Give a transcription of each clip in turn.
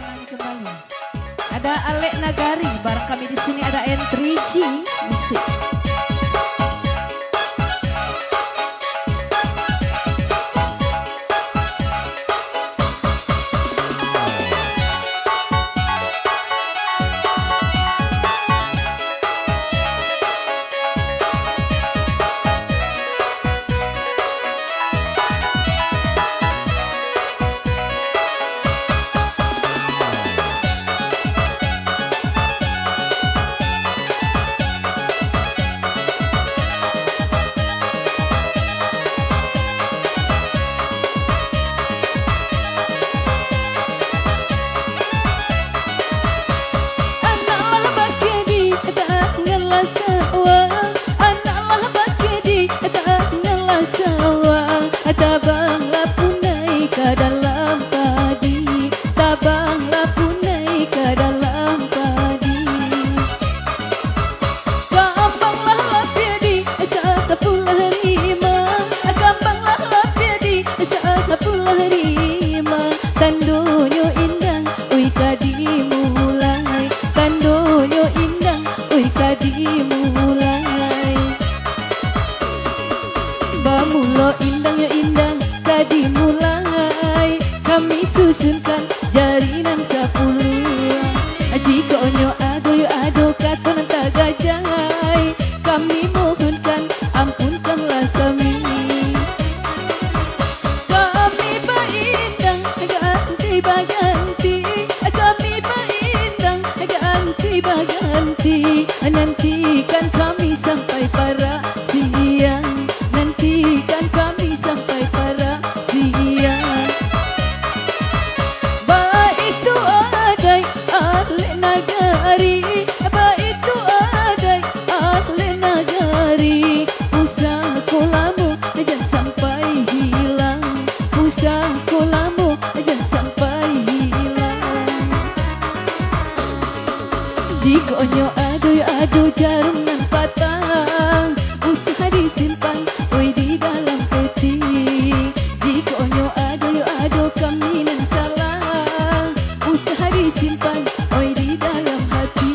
menyanyi kembali. Ada Alek Nagari, bareng kami di sini ada N3G Musik. Tabanglah punai ke dalam padi, tabanglah punai ke dalam padi. Gampanglah lapiadi saat pulah rima, gampanglah lapiadi saat pulah rima. Tandonyo indang, ui kadi mulai, tandonyo indang, ui kadi mulai. Bamulo indang ya indang, tadi mulai kami susunkan jarinan 10. Jika onyo ado yo ado katon tagajai, kami mohonkan ampunkanlah kami. Kami baindang ganti baganti, kami baindang ganti baganti. Nantikan kami sampai para siang, nantikan kami sampai para siang. Baik tu adai ahli nagari, baik tu adai ahli nagari. Usahaku lamu jangan sampai hilang, usahaku lamu jangan sampai hilang. Jika onyo ado ya ado jarum nan patang, usaha disimpan oi di dalam peti. Jika onyo ado yo ado kami nan salah, usaha disimpan oi di dalam hati.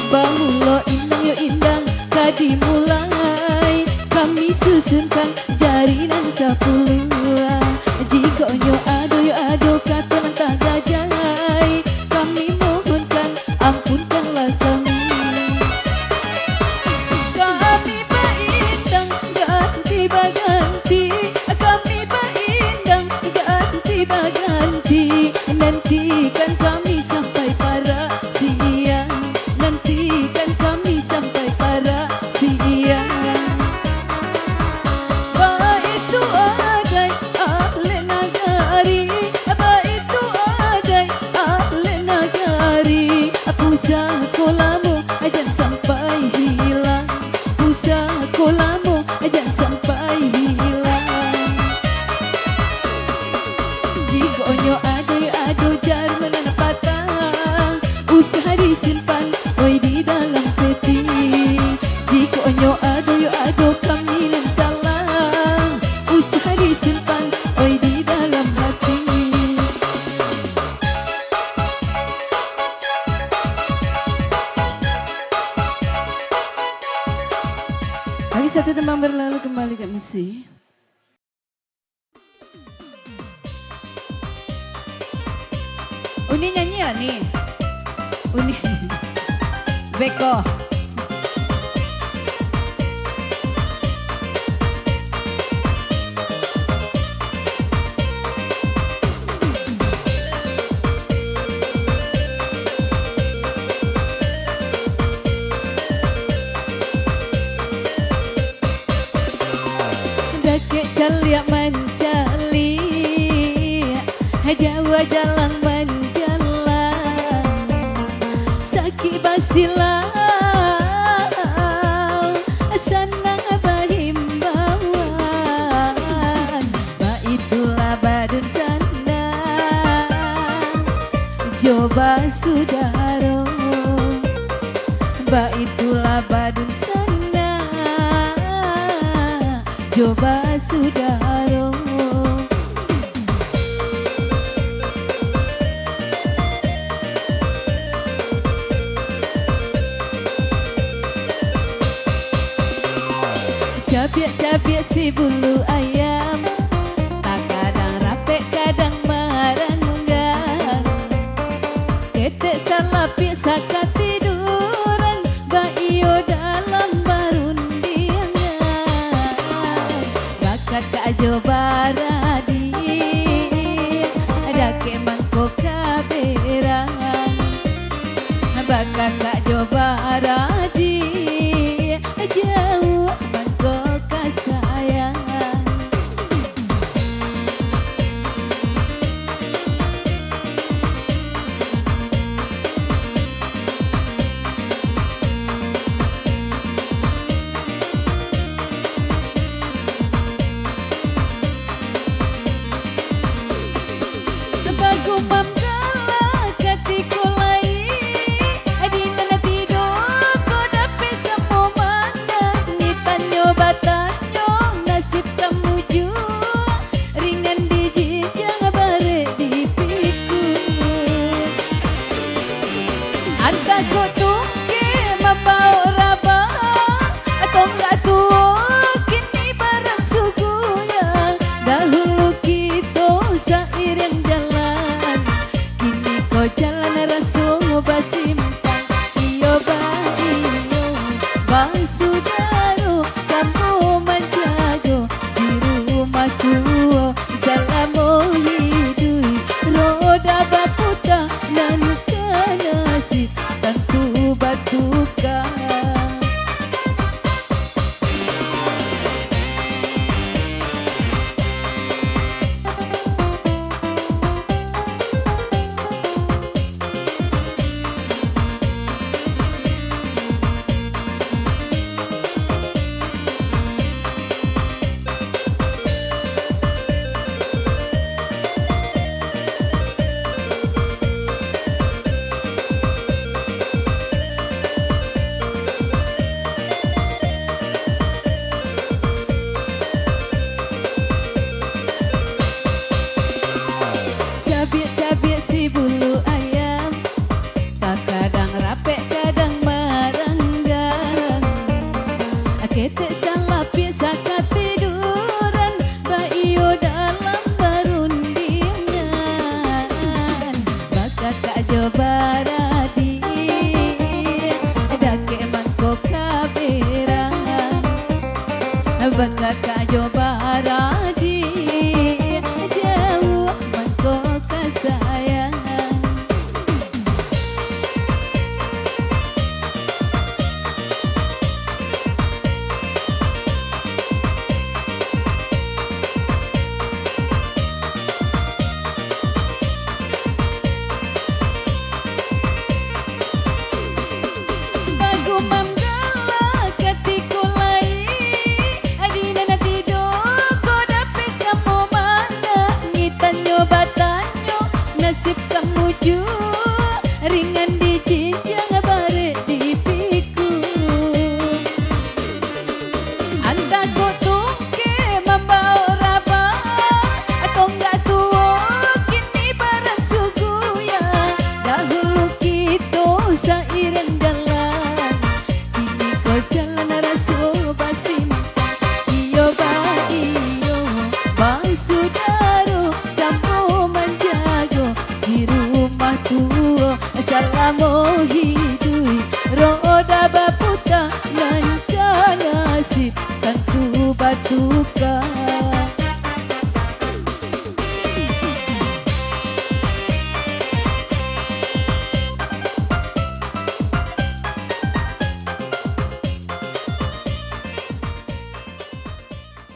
Bamulo indang yo indang, kadi mulai kami susunkan jarinan 10. Jika onyo ado yo ado katon tagajai, kami mohonkan ampunkanlah kami. Kami baindang ganti baganti, kami baindang ganti baganti. Nantikan kami sampai para siang, nantikan kami sampai para siang. satu teman berlalu kembali Kak Misi. Uni nyanyi ya nih. Uni Beko. Dakek celia menceli, Jawa jalan menjalan, sakit basilau, senang berhimbauan, itulah badun sandang, coba sudaro, itulah badun sandang, coba sudaro. Cabiak-cabiak si bulu ayam, tak kadang rapek kadang merenggang, ketek salapik sakat tiduran, baio dalam barundiangan, bakat kajo baradi, ada kemangko kaberang, bakat kajo baradi, jauh sayang. Bagu mamdala katiko lai, adina na tidur ko dapat semua mana, ni tanyo batanyo nasib kamu jua, ringan dijit yang bare dipikul. Anta ko tungke mabau raba, atau enggak tuo kini barang suguya, dahulu kita seiring jalan, kini kau jalan rasul basimpang, iyo bahiyo basudaro, sampo menjago si rumah tua, salamu hidui roda baputa dan kanasi tentu batuka. Cabiak-cabiak si bulu ayam, tak kadang rapek kadang merenggang, ketek salapik sakat tiduran, baio dalam barundiangan, bakat kajo baradi, ada kemangko kaberang, bakat kajo baradi, jauh mangko kasayang. Bagu mamdala katiko lai, adina na tidur ko dapat semua mana, ngitanyo batanyo nasib kamu jua, ringan dijinjang bare dipikul. Anta ko tungke mambau raba, atau enggak tuo kini barang suguya, dahulu kita seiring jalan, kini kau jalan rasul basimpang. amo hidui roda baputa nanca nasib kan ku batuka.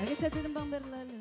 Oke, satu tembang berlalu.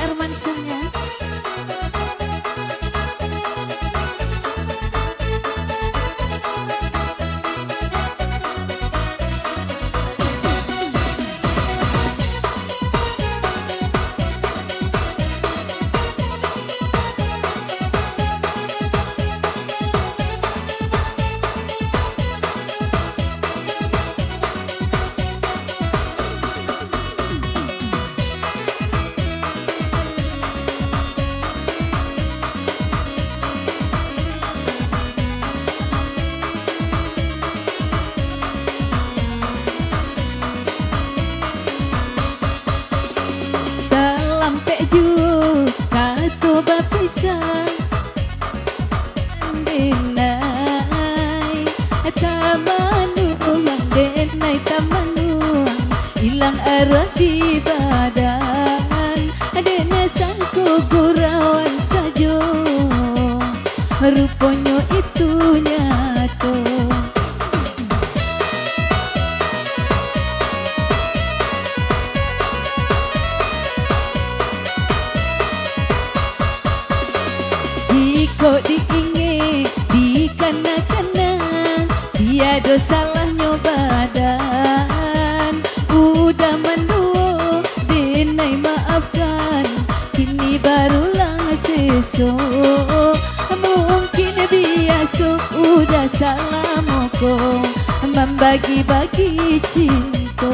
Arman sayang. Hilang arah di badan, adanya sangku gurauan saja, rupanya itu nyata. Jika diingat, dikana-kana, tiada salahnya badan. Udah mendua, dinai maafkan, kini barulah sesok. Mungkin biasa udah salah moko, membagi-bagi cinta.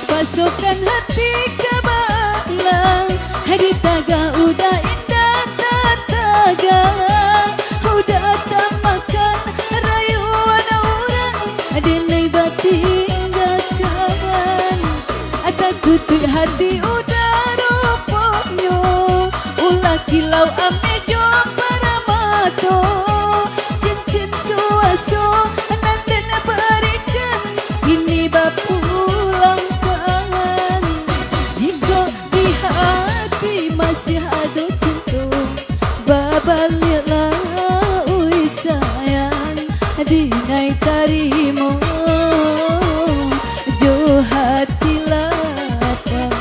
Masukkan hati ke balang, di taga udah indah tataga, udah tak makan rayuan orang, dinai batinggal kawan. Takut hati udah rupanya, ulah kilau ame jom para mato, cincin suaso nanti berikan, ini bapulang. Masih ada cinta, babaliklah ui sayang, dinai tarimo jo hati lapang.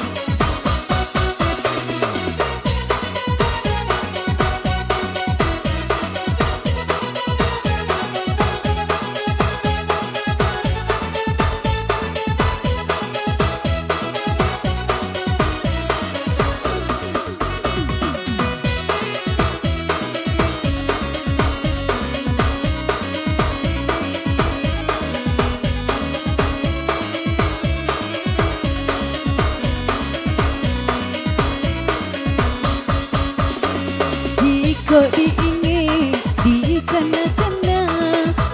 Kok diingat, dikana-kana,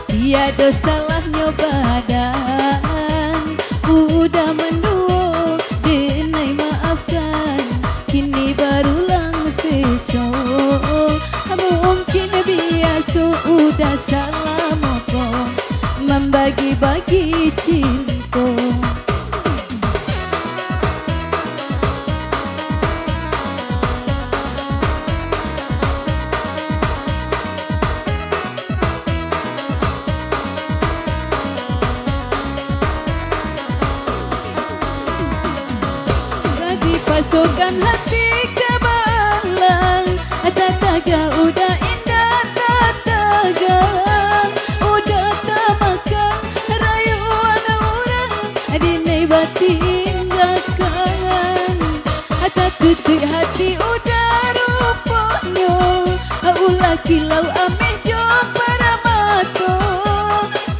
tiada salahnya badan. Udah mendua, dinai maafkan, kini barulah sesok. Mungkin biasa udah salah moko, membagi-bagi cinta. Masukkan hati ke balang, tataga udah indah tataga, udah tak makan rayuan orang, dinai batinggal kawan. Takut hati udah rupanya, ulah kilau ameh jom para mato,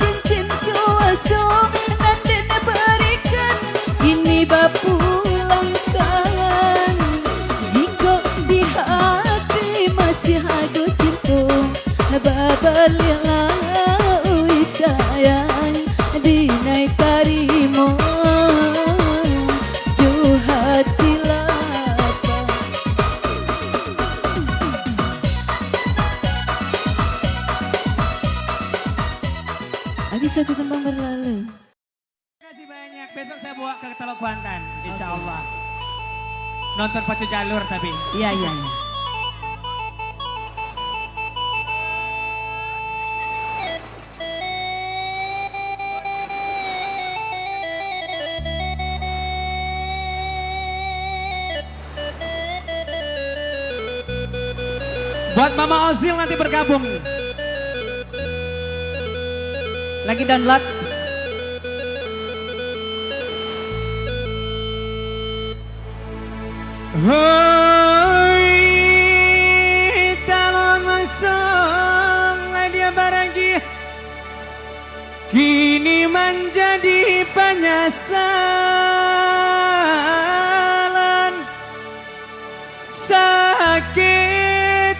cincin suaso nanti berikan, ini bapu babaliklah ui sayang, dinai tarimo jo hati lapang. Nonton pacu jalur tapi. Iya, iya, iya. Buat Mama Ozil nanti bergabung. Lagi download. Hoi, talon masang dia barangki kini menjadi penyesalan sakit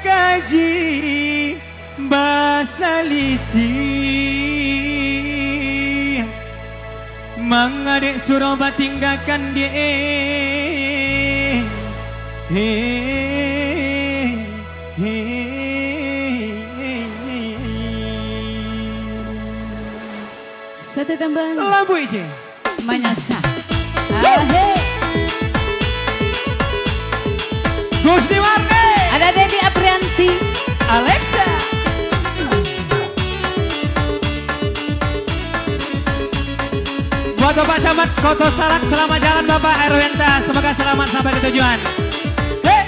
kaji basalisi mengadik Surabaya tinggalkan dia. Satu tambah. Labu ije. Manyasa. Ahe. Gusti Warni. Ada Dedi Aprianti. Alexa. Buat Bapak Camat Koto Salak, selamat jalan Bapak Erwenta. Semoga selamat sampai di tujuan. Hei.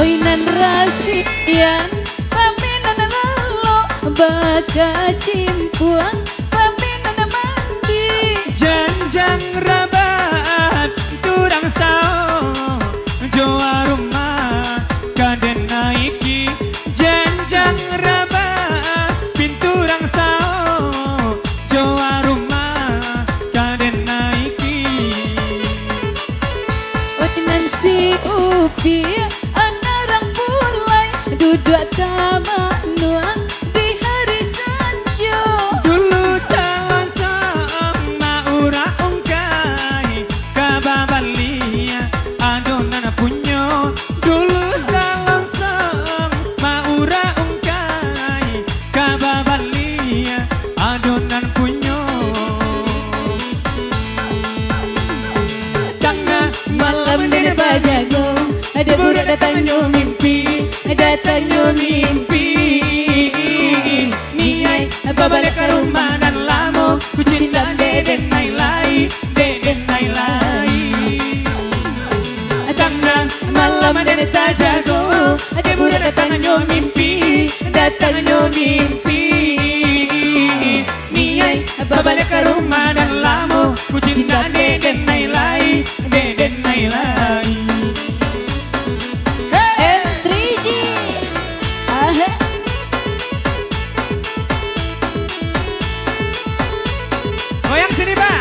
Oinan rasian, paminan lalo, baka cimpuang, paminan mandi. Janjang rabat, turang sao, joa rumah, kaden naiki. Janjang rabat, pinturang sao, joa rumah, kaden naiki. Oinan si upi, anarang mulai, duduk tamak nuang di hari sanjo. Dulu calon sama ura ungkai kababalia adonan punyo. Dulu calon sama ura ungkai kababalia adonan punyo. Tengah Malam ini pajago, ada budak datangnya mimpi, datangnya mimpi. Niai babalik ke rumah dan lamo ku cinta deden nailai, deden nailai. Tengah malam dan tajago, ada budak datangnya mimpi, datangnya mimpi. Niai babalik ke rumah dan lamo ku cinta deden nailai, deden nailai. N3G. Ahe. Goyang sini Pak.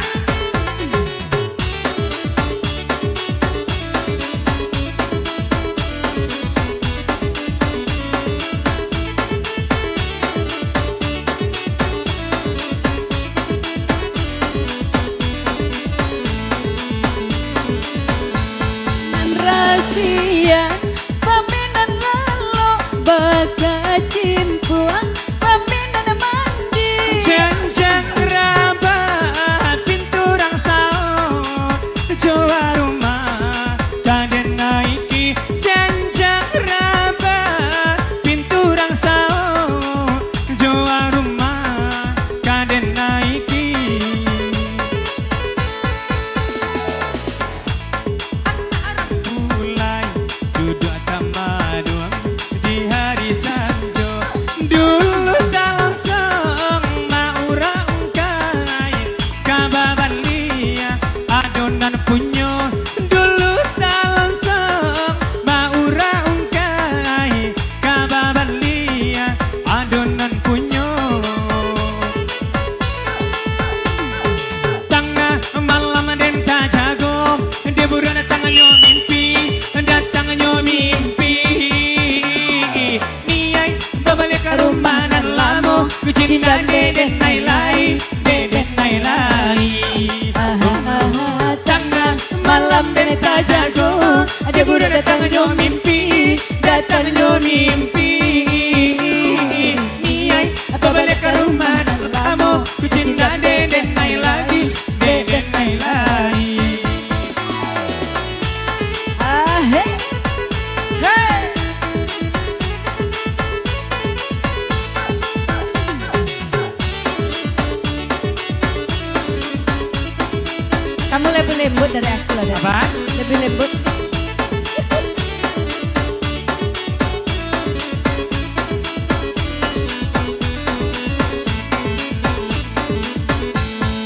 lembut dari aku loh. Apa? Lebih lembut.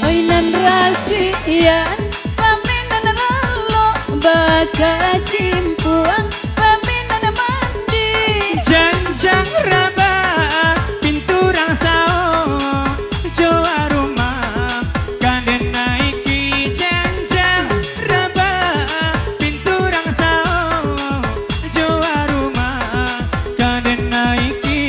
Oi nan rasian paminan lalo baka cimpuan paminan mandi. Janjang raba pintu rangsao joa rumah kanden naiki. Janjang raba pintu rangsao joa rumah kanden naiki.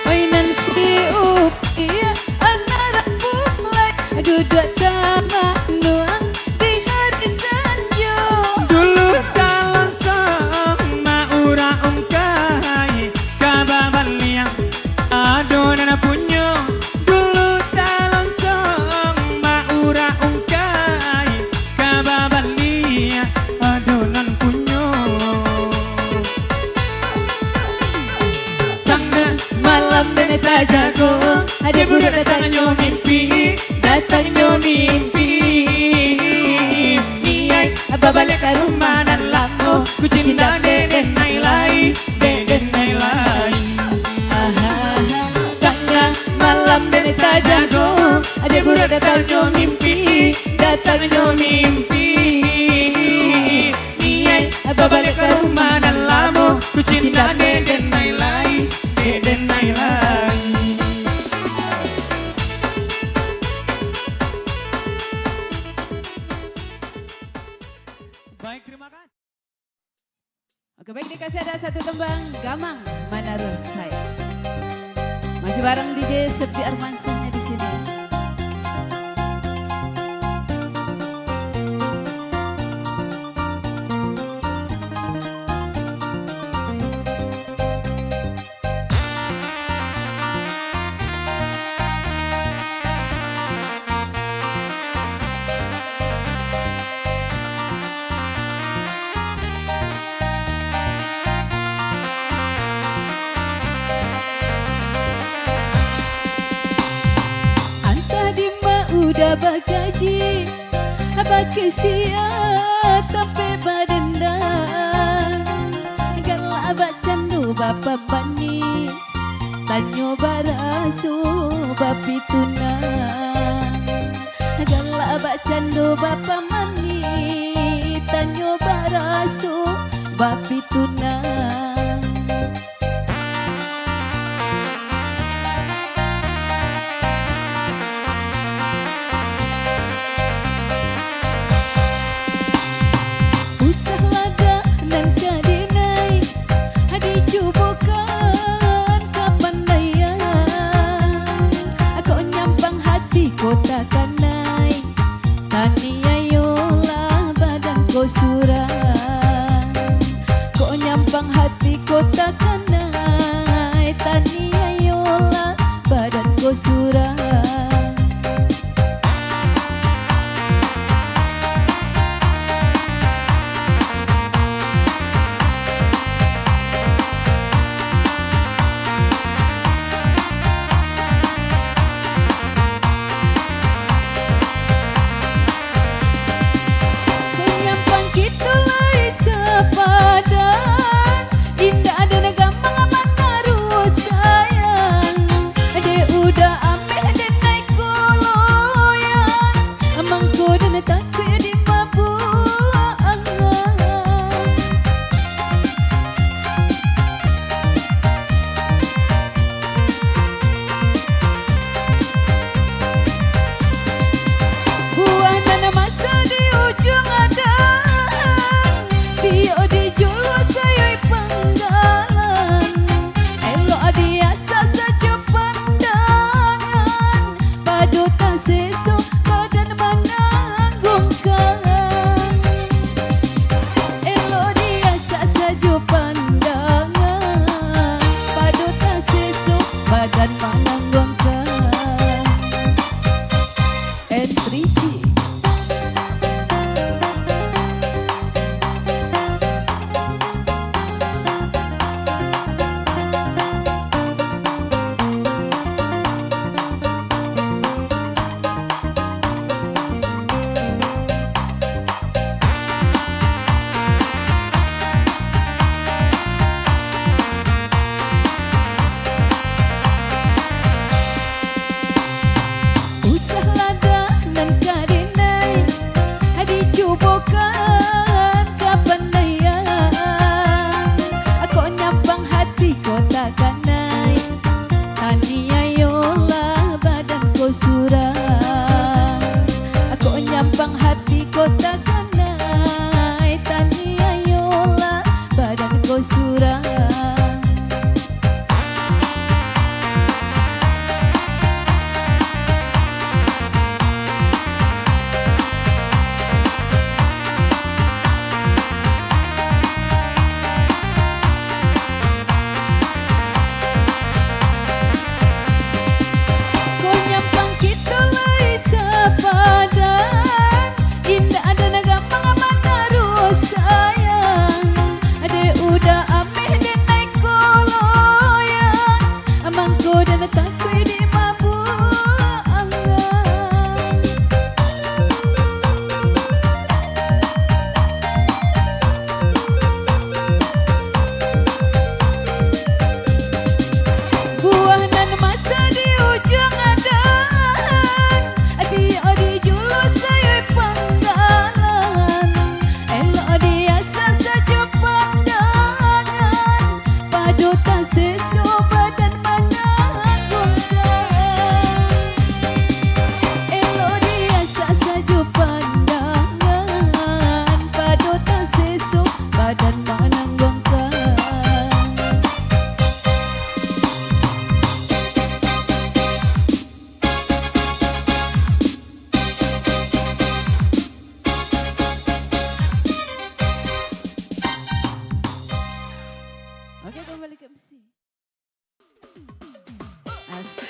Oi nan siup iya antara mulai duduk tamak nuang di hari sanjo. Dulu talon song maura ungkai kababaliang adonan punyo. Dulu talon song maura ungkai kababaliang adonan punyo. Tangga Malam dan tak jago ada budak datangnya mimpi, datangnya mimpi. Niai balik ke rumah dan lako ku cinta deden nailai, deden nailai. Tangga malam dan tak jago ada budak datangnya mimpi Datangnya mimpi. Niai balik ke rumah dan lamo ku cinta deden nailai, deden nailai. Baik, terima kasih. Oke baik, dikasih ada satu tembang Gamang Manarul saya. Masih bareng DJ Septi Armansahnya di sini. Udah bagaji bagi siap tapi badenda kalau abak candu bapak bani tanyo barasu bapi tunang kalau abak candu bapak mani tanyo barasu bapi tunang. Kota kanai tania yola badan ko surang kok nyampang hati kota kanai tania yola badan ko surang. badan takui di mabuk angan. Buah nan masa di ujung adan, dia di julus saya panggalan, elok dia saja pandangan, padu tak sesu badan menanggung. Elok dia saja pandangan, padu tak sesu badan menanggung. Oke, kembali ke MC. Asik.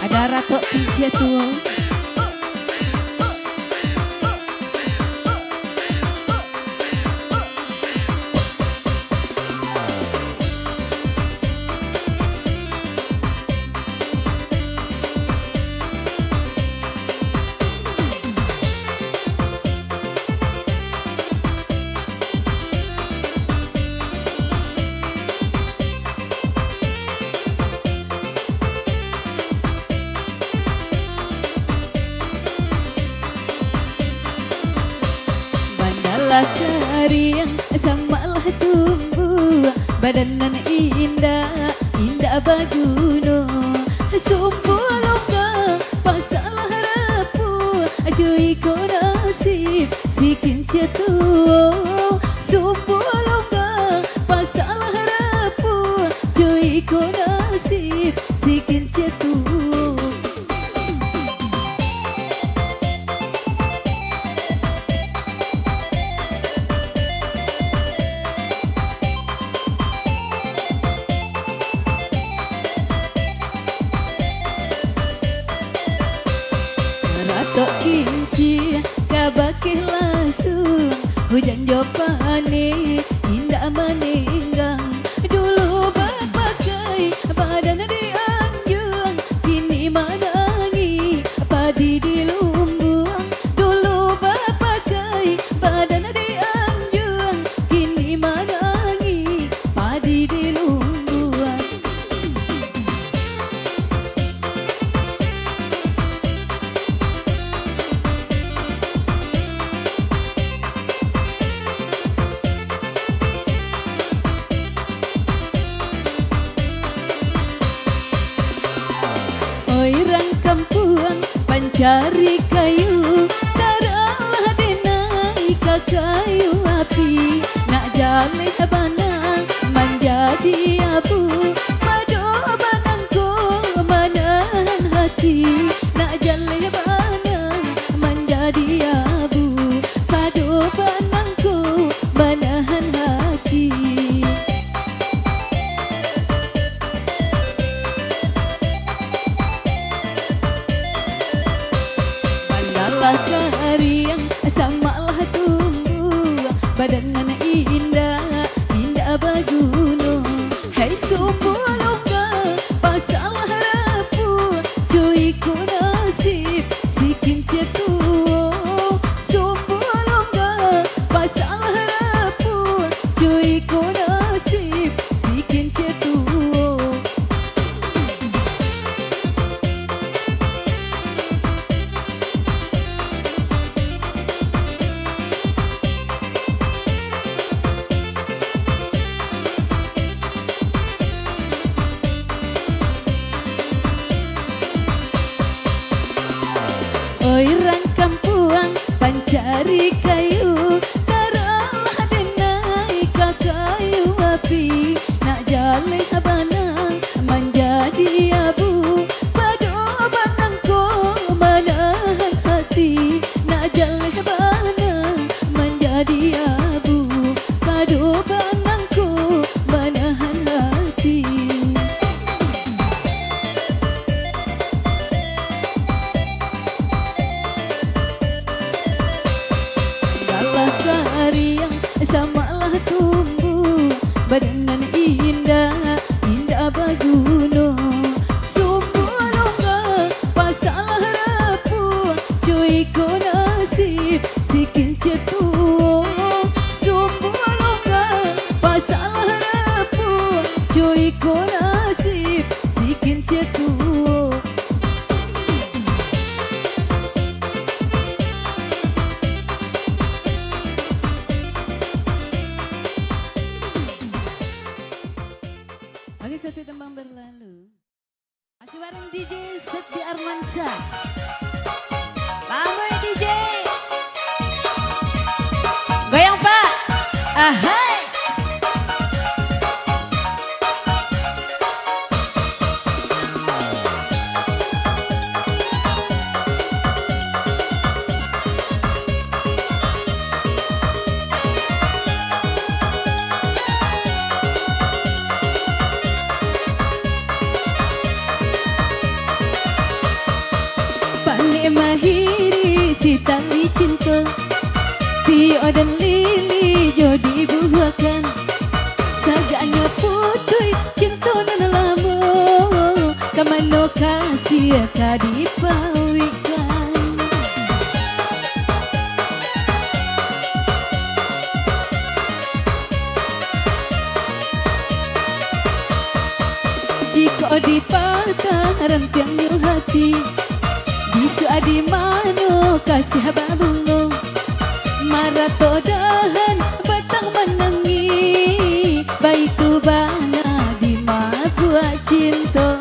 Ada ratok pincie tua. Bandalah kariang samalah tumbuh, badanan indah, indah baguno. Sumbu longga pasalah rapuh, cuy ko nasib sikin cetuo. Sumbu longga pasalah rapuh, cuy ko nasib sikin cetuo. Ratok kinci kabakih langsung, hujan jopane indah meninggang. Dulu berpakai badan di anjung, kini menangi padi di lumbung. Dulu berpakai badan di anjung, kini menangi padi di lumbung. Orang kampuang pancari kayu, taralah dinaik ke kayu api. Nak jalih banang menjadi abu, madu banangku menahan hati. Nak jalih banang menjadi abu, madu banangku menahan hati. Bandalah kariang samalah tumbuh, badanan indah, indah baguno. Hai sumbu longga pasalah rapuh, cuy ko nasib sikin cetuo. Sumbu longga pasalah rapuh, cuy ko nasib sikin cetuo. Bangun DJ. Goyang Pak. Ahai. Mahiri si tali cinta Tio dan Lili jodi buahkan Sajanya putui cinta dan lama Kamano kasih tadi pawikan Jika dipatah rantiangnya hati bisa di mana kasih babungo marato dahan batang menangi baik tu bana di magua cinta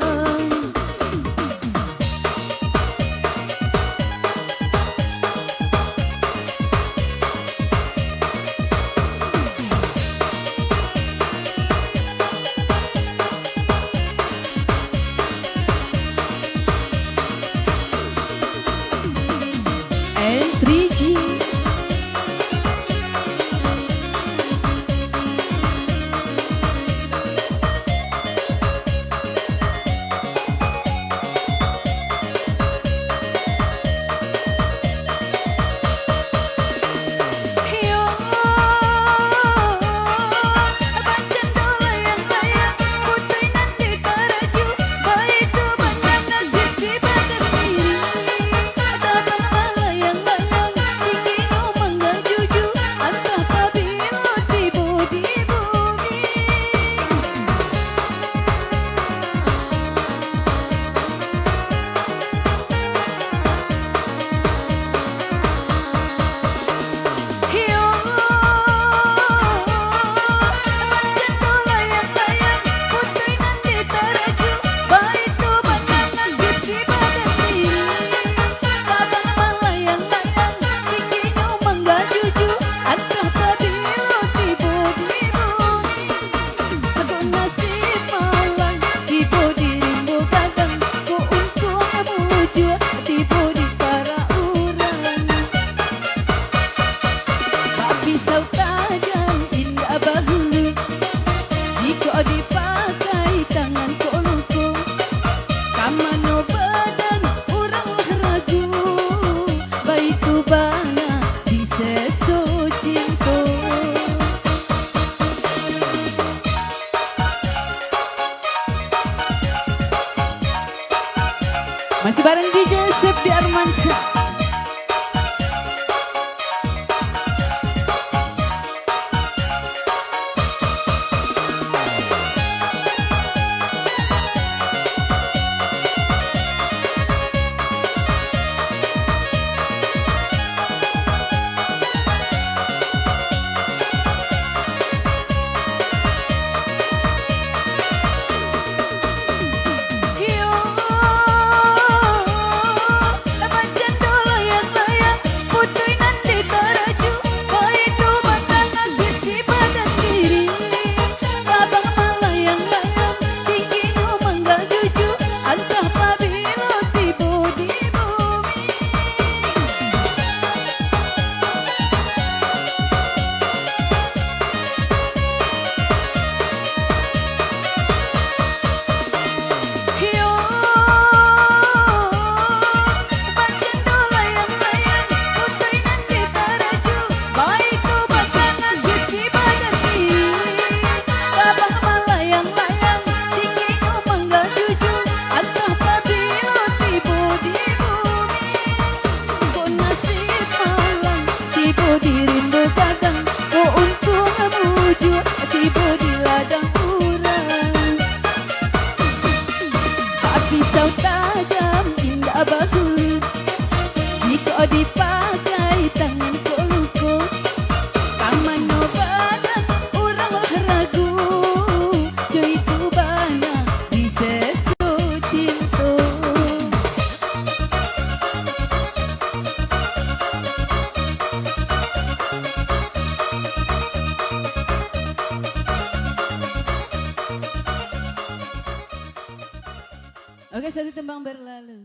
masih bareng DJ Septi Armansyah. Pisau tajam indah bahu jika dipakai tangan koluku kamano badan orang ragu cuy ku bana di sesu cinta Oke, satu tembang berlalu.